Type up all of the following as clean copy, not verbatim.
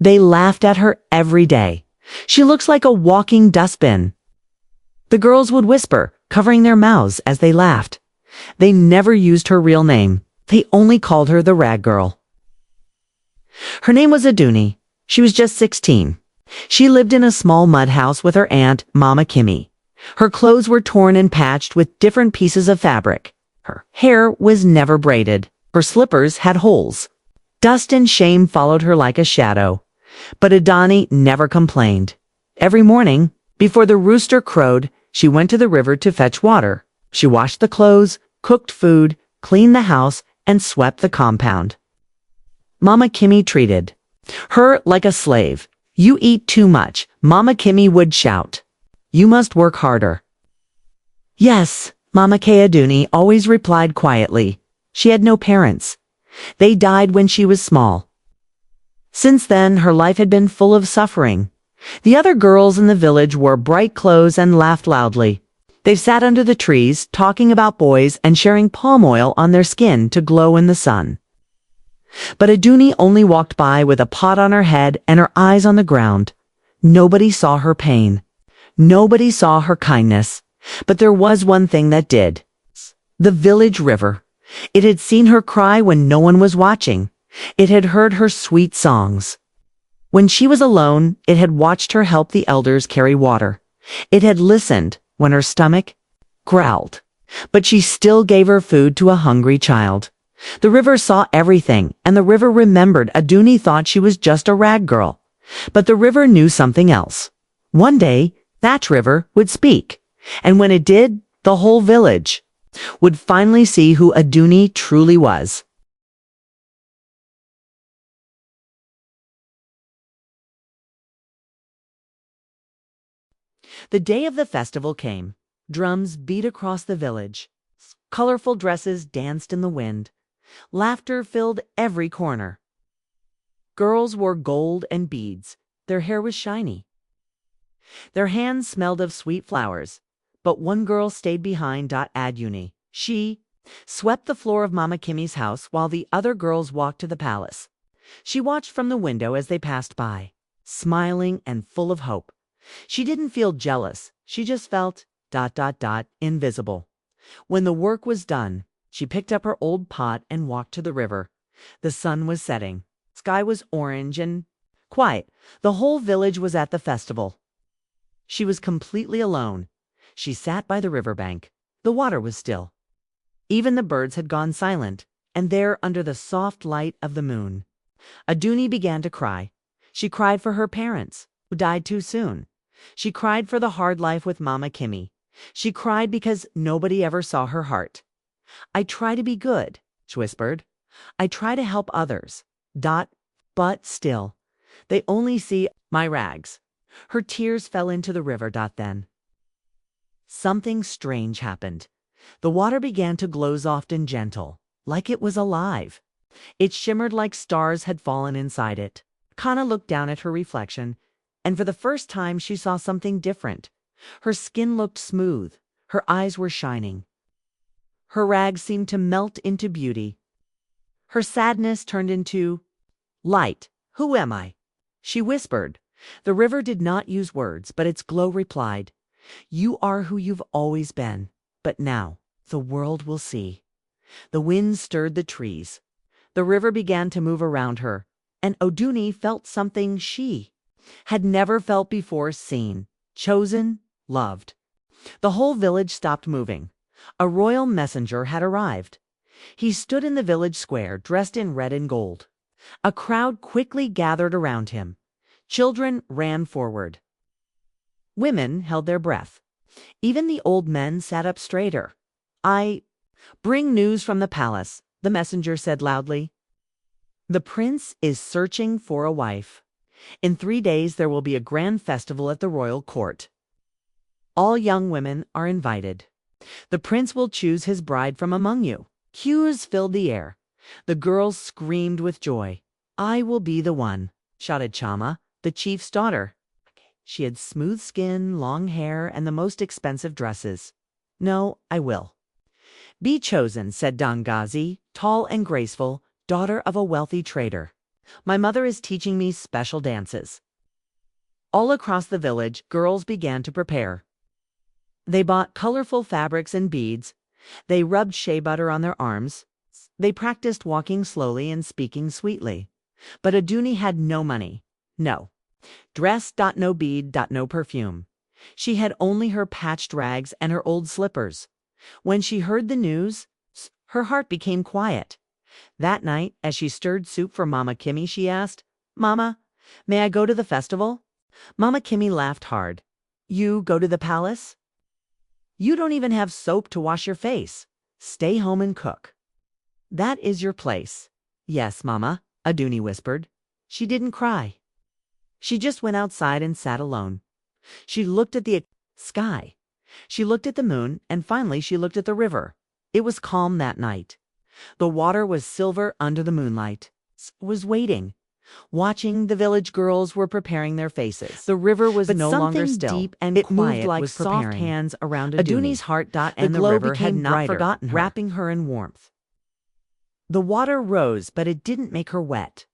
They laughed at her every day. She looks like a walking dustbin. The girls would whisper, covering their mouths as they laughed. They never used her real name. They only called her the Rag Girl. Her name was Aduni. She was just 16. She lived in a small mud house with her aunt, Mama Kimmy. Her clothes were torn and patched with different pieces of fabric. Her hair was never braided. Her slippers had holes. Dust and shame followed her like a shadow. But Adani never complained. Every morning, before the rooster crowed, she went to the river to fetch water. She washed the clothes, cooked food, cleaned the house, and swept the compound. Mama Kimmy treated her like a slave. "You eat too much," Mama Kimmy would shout. "You must work harder." "Yes," Mama Aduni always replied quietly. She had no parents. They died when she was small. Since then, her life had been full of suffering. The other girls in the village wore bright clothes and laughed loudly. They sat under the trees, talking about boys and sharing palm oil on their skin to glow in the sun. But Aduni only walked by with a pot on her head and her eyes on the ground. Nobody saw her pain. Nobody saw her kindness. But there was one thing that did. The village river. It had seen her cry when no one was watching. It had heard her sweet songs. When she was alone, it had watched her help the elders carry water. It had listened when her stomach growled. But she still gave her food to a hungry child. The river saw everything, and the river remembered Aduni thought she was just a rag girl. But the river knew something else. One day, that river would speak. And when it did, the whole village would finally see who Aduni truly was. The day of the festival came. Drums beat across the village. Colorful dresses danced in the wind. Laughter filled every corner. Girls wore gold and beads. Their hair was shiny. Their hands smelled of sweet flowers. But one girl stayed behind. Aduni. She swept the floor of Mama Kimmy's house while the other girls walked to the palace. She watched from the window as they passed by, smiling and full of hope. She didn't feel jealous. She just felt ... invisible. When the work was done, she picked up her old pot and walked to the river. The sun was setting. Sky was orange and quiet. The whole village was at the festival. She was completely alone. She sat by the riverbank. The water was still. Even the birds had gone silent, and there under the soft light of the moon, Aduni began to cry. She cried for her parents, who died too soon. She cried for the hard life with Mama Kimmy. She cried because nobody ever saw her heart. "I try to be good," she whispered. "I try to help others. But still, they only see my rags." Her tears fell into the river. Then something strange happened. The water began to glow soft and gentle, like it was alive. It shimmered like stars had fallen inside it. Kana looked down at her reflection, and for the first time she saw something different. Her skin looked smooth. Her eyes were shining. Her rags seemed to melt into beauty. Her sadness turned into light. "Who am I?" she whispered. The river did not use words, but its glow replied, "You are who you've always been, but now the world will see." The wind stirred the trees. The river began to move around her, and Aduni felt something she had never felt before: seen, chosen, loved. The whole village stopped moving. A royal messenger had arrived. He stood in the village square, dressed in red and gold. A crowd quickly gathered around him. Children ran forward. Women held their breath. Even the old men sat up straighter. "I bring news from the palace," the messenger said loudly. "The prince is searching for a wife. In 3 days there will be a grand festival at the royal court. All young women are invited. The prince will choose his bride from among you." Cues filled the air. The girls screamed with joy. "I will be the one," shouted Chama, the chief's daughter. She had smooth skin, long hair, and the most expensive dresses. "No, I will." "Be chosen," said Dangazi, tall and graceful, daughter of a wealthy trader. My mother is teaching me special dances. All across the village, girls began to prepare. They bought colorful fabrics and beads. They rubbed shea butter on their arms. They practiced walking slowly and speaking sweetly. But Aduni had no money. No dress, no bead, no perfume. She had only her patched rags and her old slippers. When she heard the news, her heart became quiet. That night, as she stirred soup for Mama Kimmy, she asked, "Mama, may I go to the festival?" Mama Kimmy laughed hard. "You go to the palace? You don't even have soap to wash your face. Stay home and cook." "That is your place." "Yes, Mama," Aduni whispered. She didn't cry. She just went outside and sat alone. She looked at the sky. She looked at the moon, and finally she looked at the river. It was calm that night. The water was silver under the moonlight. Was waiting. Watching, the village girls were preparing their faces. The river was no longer still. Deep and it quiet moved like was soft hands around Aduni's heart. And the river had not forgotten her, wrapping her in warmth. The water rose, but it didn't make her wet.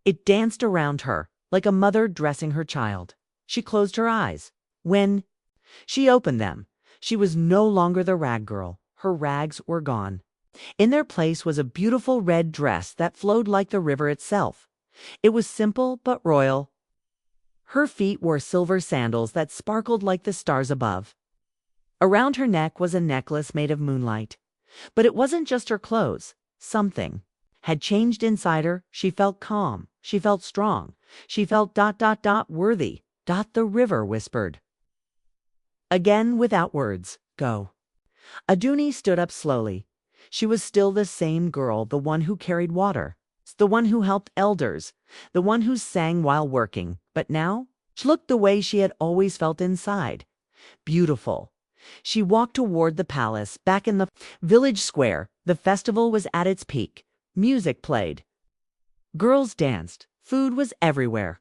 It danced around her, like a mother dressing her child. She closed her eyes. When she opened them, she was no longer the rag girl. Her rags were gone. In their place was a beautiful red dress that flowed like the river itself. It was simple but royal. Her feet wore silver sandals that sparkled like the stars above. Around her neck was a necklace made of moonlight. But it wasn't just her clothes. Something had changed inside her. She felt calm. She felt strong. She felt worthy. The river whispered. Again, without words, "Go." Aduni stood up slowly. She was still the same girl, the one who carried water, the one who helped elders, the one who sang while working. But now, she looked the way she had always felt inside. Beautiful. She walked toward the palace. Back in the village square, the festival was at its peak. Music played. Girls danced. Food was everywhere.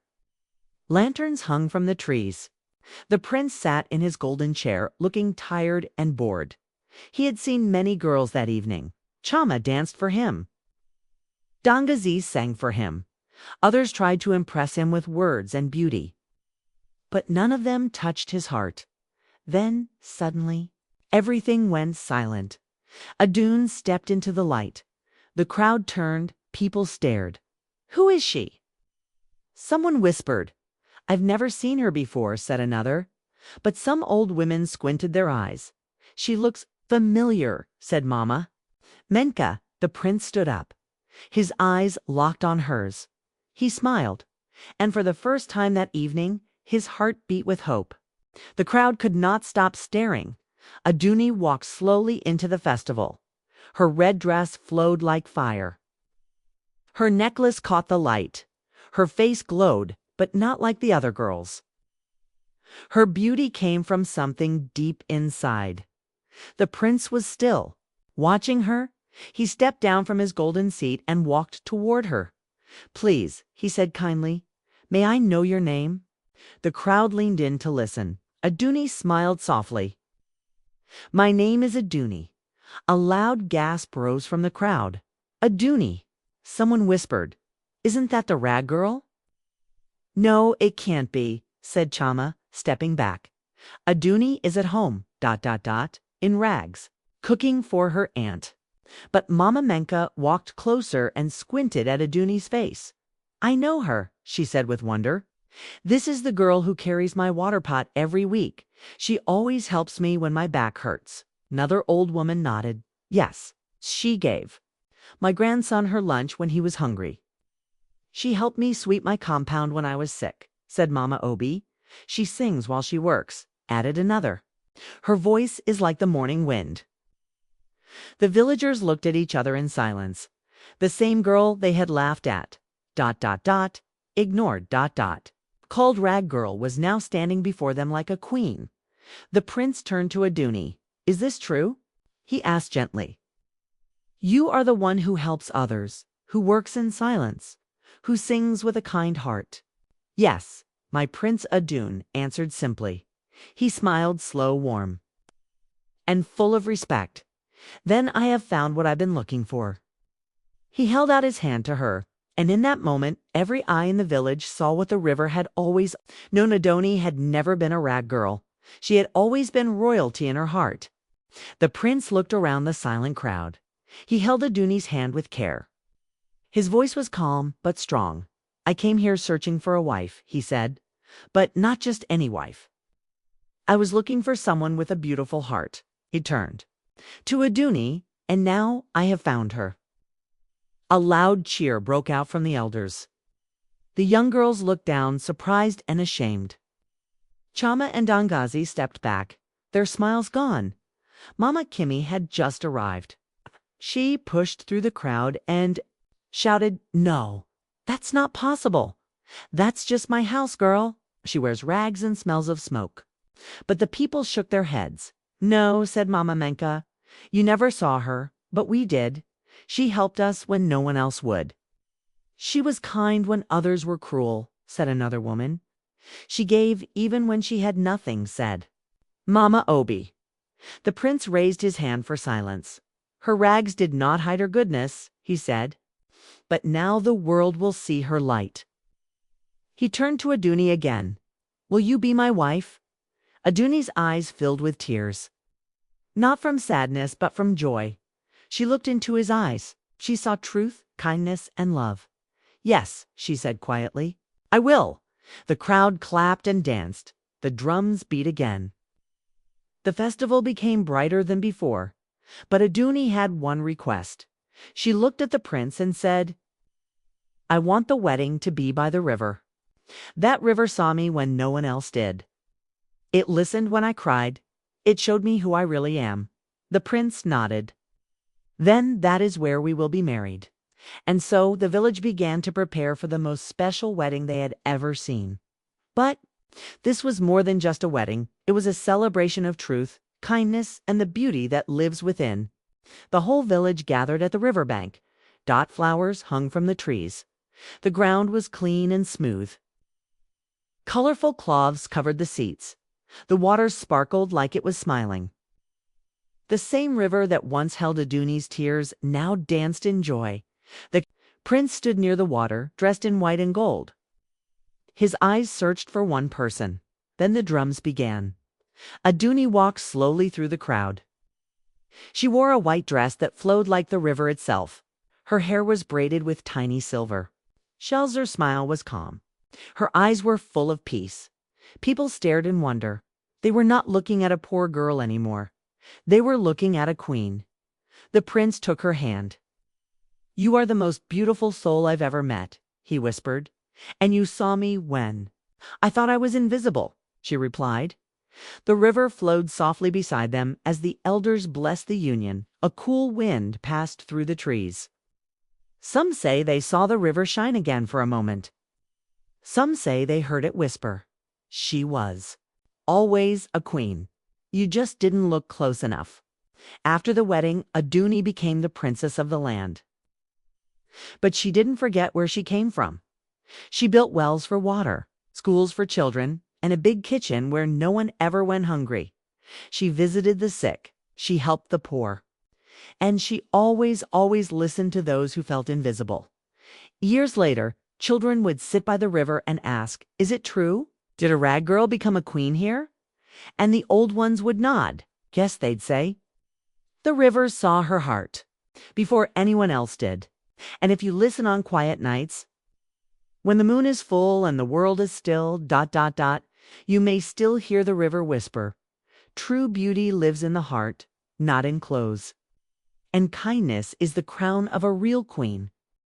Lanterns hung from the trees. The prince sat in his golden chair, looking tired and bored. He had seen many girls that evening. Chama danced for him. Dangazi sang for him. Others tried to impress him with words and beauty. But none of them touched his heart. Then, suddenly, everything went silent. Adun stepped into the light. The crowd turned. People stared. "Who is she?" Someone whispered. "I've never seen her before," said another. But some old women squinted their eyes. "She looks familiar," said Mama. Menka, the prince, stood up. His eyes locked on hers. He smiled, and for the first time that evening, his heart beat with hope. The crowd could not stop staring. Aduni walked slowly into the festival. Her red dress flowed like fire. Her necklace caught the light. Her face glowed, but not like the other girls. Her beauty came from something deep inside. The prince was still. Watching her, he stepped down from his golden seat and walked toward her. "Please," he said kindly, "may I know your name?" The crowd leaned in to listen. Aduni smiled softly. "My name is Aduni." A loud gasp rose from the crowd. "Aduni," someone whispered. "Isn't that the rag girl?" "No, it can't be," said Chama, stepping back. "Aduni is at home, in rags, cooking for her aunt." But Mama Menka walked closer and squinted at Aduni's face. "I know her," she said with wonder. "This is the girl who carries my water pot every week. She always helps me when my back hurts." Another old woman nodded. "Yes, she gave my grandson her lunch when he was hungry. She helped me sweep my compound when I was sick," said Mama Obi. "She sings while she works," added another. "Her voice is like the morning wind." The villagers looked at each other in silence. The same girl they had laughed at, ignored, called rag girl, was now standing before them like a queen. The prince turned to Aduni. "Is this true?" he asked gently. "You are the one who helps others, who works in silence, who sings with a kind heart." "Yes, my Prince Adun," answered simply. He smiled slow, warm, and full of respect. "Then I have found what I've been looking for." He held out his hand to her, And in that moment, every eye in the village saw what the river had always known. Adoni had never been a rag girl. She had always been royalty in her heart. The prince looked around the silent crowd. He held Aduni's hand with care. His voice was calm but strong. "I came here searching for a wife," he said, "but not just any wife. I was looking for someone with a beautiful heart." He turned to Aduni, "And now I have found her." A loud cheer broke out from the elders. The young girls looked down, surprised and ashamed. Chama and Dangazi stepped back, their smiles gone. Mama Kimi had just arrived. She pushed through the crowd and shouted, "No, that's not possible. That's just my house girl. She wears rags and smells of smoke." But the people shook their heads. "No," said Mama Menka. "You never saw her, but we did. She helped us when no one else would." "She was kind when others were cruel," said another woman. "She gave even when she had nothing," said Mama Obi. The prince raised his hand for silence. "Her rags did not hide her goodness," he said, "but now the world will see her light." He turned to Aduni again. "Will you be my wife?" Aduni's eyes filled with tears. Not from sadness, but from joy. She looked into his eyes. She saw truth, kindness, and love. "Yes," she said quietly, "I will." The crowd clapped and danced. The drums beat again. The festival became brighter than before. But Aduni had one request. She looked at the prince and said, "I want the wedding to be by the river. That river saw me when no one else did. It listened when I cried. It showed me who I really am." The prince nodded. "Then that is where we will be married." And so the village began to prepare for the most special wedding they had ever seen. But this was more than just a wedding. It was a celebration of truth, kindness, and the beauty that lives within. The whole village gathered at the riverbank. Dot flowers hung from the trees. The ground was clean and smooth. Colorful cloths covered the seats. The water sparkled like it was smiling. The same river that once held Aduni's tears now danced in joy. The prince stood near the water, dressed in white and gold. His eyes searched for one person. Then the drums began. Aduni walked slowly through the crowd. She wore a white dress that flowed like the river itself. Her hair was braided with tiny silver. Shelzer's smile was calm. Her eyes were full of peace. People stared in wonder. They were not looking at a poor girl anymore. They were looking at a queen. The prince took her hand. "You are the most beautiful soul I've ever met," he whispered. "And you saw me when I thought I was invisible," she replied. The river flowed softly beside them as the elders blessed the union. A cool wind passed through the trees. Some say they saw the river shine again for a moment. Some say they heard it whisper, "She was always a queen. You just didn't look close enough." After the wedding, Aduni became the princess of the land. But she didn't forget where she came from. She built wells for water, schools for children, and a big kitchen where no one ever went hungry. She visited the sick. She helped the poor. And she always listened to those who felt invisible. Years later, children would sit by the river and ask, "Is it true? Did a rag girl become a queen here?" And the old ones would nod. "Yes," they'd say. The river saw her heart before anyone else did. And if you listen on quiet nights, when the moon is full and the world is still, you may still hear the river whisper, "True beauty lives in the heart, not in clothes." And kindness is the crown of a real queen.